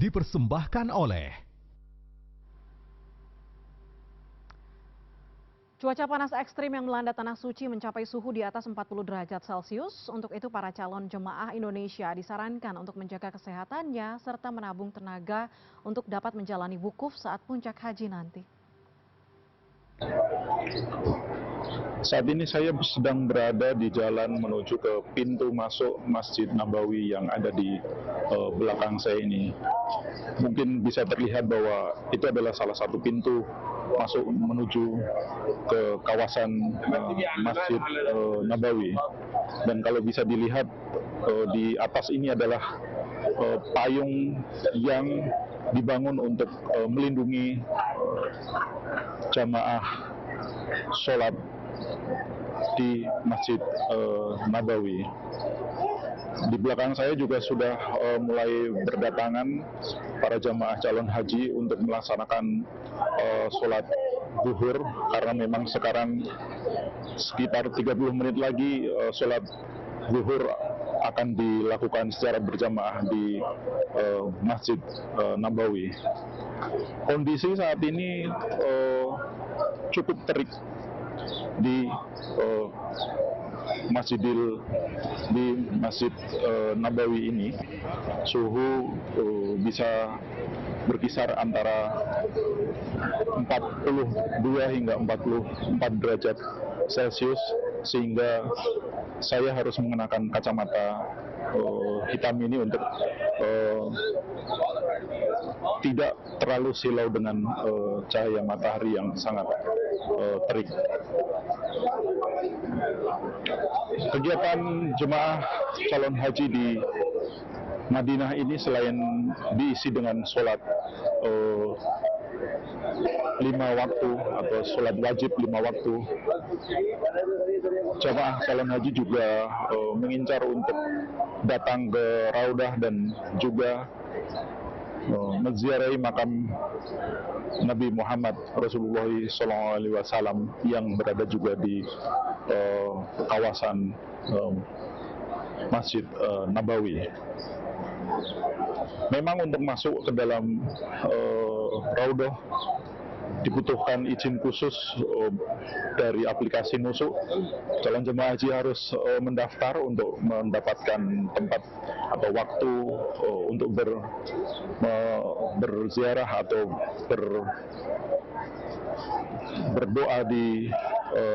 dipersembahkan oleh cuaca panas ekstrim yang melanda Tanah Suci mencapai suhu di atas 40 derajat Celcius. Untuk itu para calon jemaah Indonesia disarankan untuk menjaga kesehatannya serta menabung tenaga untuk dapat menjalani wukuf saat puncak haji nanti. Saat ini saya sedang berada di jalan menuju ke pintu masuk Masjid Nabawi yang ada di belakang saya ini. Mungkin bisa terlihat bahwa itu adalah salah satu pintu masuk menuju ke kawasan Masjid Nabawi. Dan kalau bisa dilihat di atas ini adalah payung yang dibangun untuk melindungi jamaah sholat di Masjid Nabawi. Di belakang saya juga sudah mulai berdatangan para jamaah calon haji untuk melaksanakan sholat zuhur, karena memang sekarang sekitar 30 menit lagi sholat zuhur akan dilakukan secara berjamaah di Masjid Nabawi. Kondisi saat ini cukup terik di Masjid Nabawi ini. Suhu bisa berkisar antara 42 hingga 44 derajat Celcius, sehingga saya harus mengenakan kacamata hitam ini untuk tidak terlalu silau dengan cahaya matahari yang sangat terik. Kegiatan jemaah calon haji di Madinah ini selain diisi dengan sholat 5 waktu atau sholat wajib 5 waktu, jemaah calon haji juga mengincar untuk datang ke Raudah dan juga menziarahi makam Nabi Muhammad Rasulullah SAW yang berada juga di kawasan Masjid Nabawi. Memang untuk masuk ke dalam Raudah dibutuhkan izin khusus dari aplikasi Nusuk. Calon jemaah haji harus mendaftar untuk mendapatkan tempat atau waktu untuk berziarah atau berdoa di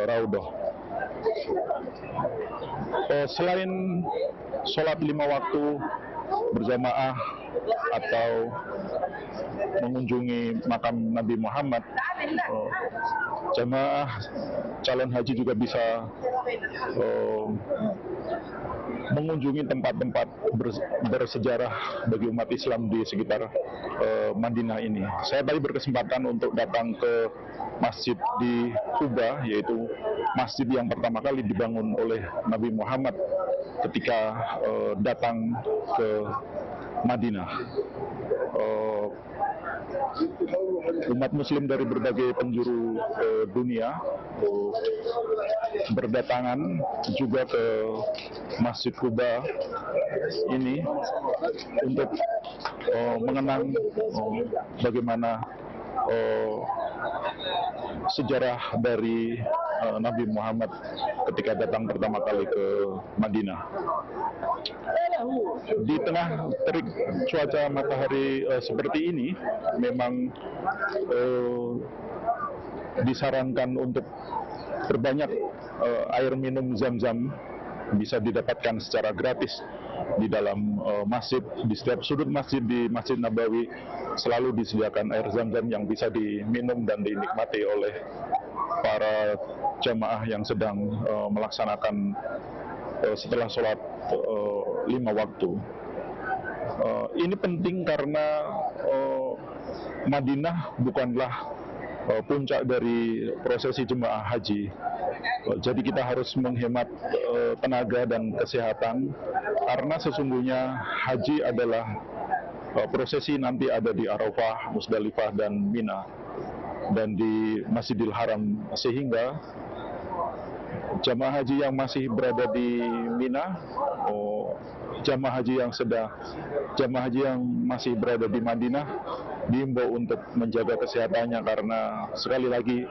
Raudah. Selain sholat 5 waktu berjamaah atau mengunjungi makam Nabi Muhammad, jamaah calon haji juga bisa mengunjungi tempat-tempat bersejarah bagi umat Islam di sekitar Madinah ini. Saya tadi berkesempatan untuk datang ke masjid di Kuba, yaitu masjid yang pertama kali dibangun oleh Nabi Muhammad ketika datang ke Madinah. Umat muslim dari berbagai penjuru dunia berdatangan juga ke Masjid Kuba ini untuk mengenang bagaimana sejarah dari Nabi Muhammad ketika datang pertama kali ke Madinah. Di tengah terik cuaca matahari seperti ini, memang disarankan untuk berbanyak air minum Zam-Zam bisa didapatkan secara gratis di dalam masjid. Di setiap sudut masjid di Masjid Nabawi selalu disediakan air Zam-Zam yang bisa diminum dan dinikmati oleh para jamaah yang sedang melaksanakan setelah sholat 5 waktu. Ini penting karena Madinah bukanlah puncak dari prosesi jemaah haji. Jadi kita harus menghemat tenaga dan kesehatan, karena sesungguhnya haji adalah prosesi nanti ada di Arafah, Musdalifah, dan Mina, dan di Masjidil Haram, sehingga jamaah haji yang masih berada di Mina, jamaah haji yang masih berada di Madinah diimbau untuk menjaga kesehatannya, karena sekali lagi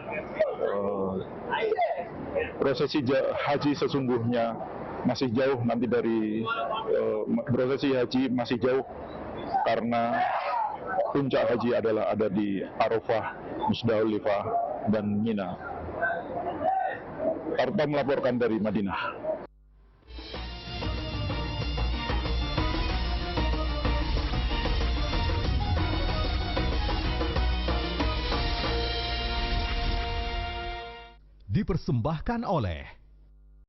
prosesi haji sesungguhnya masih jauh nanti dari prosesi haji masih jauh, karena puncak haji adalah ada di Arafah, Musdalifah, dan Mina. Arta melaporkan dari Madinah. Dipersembahkan oleh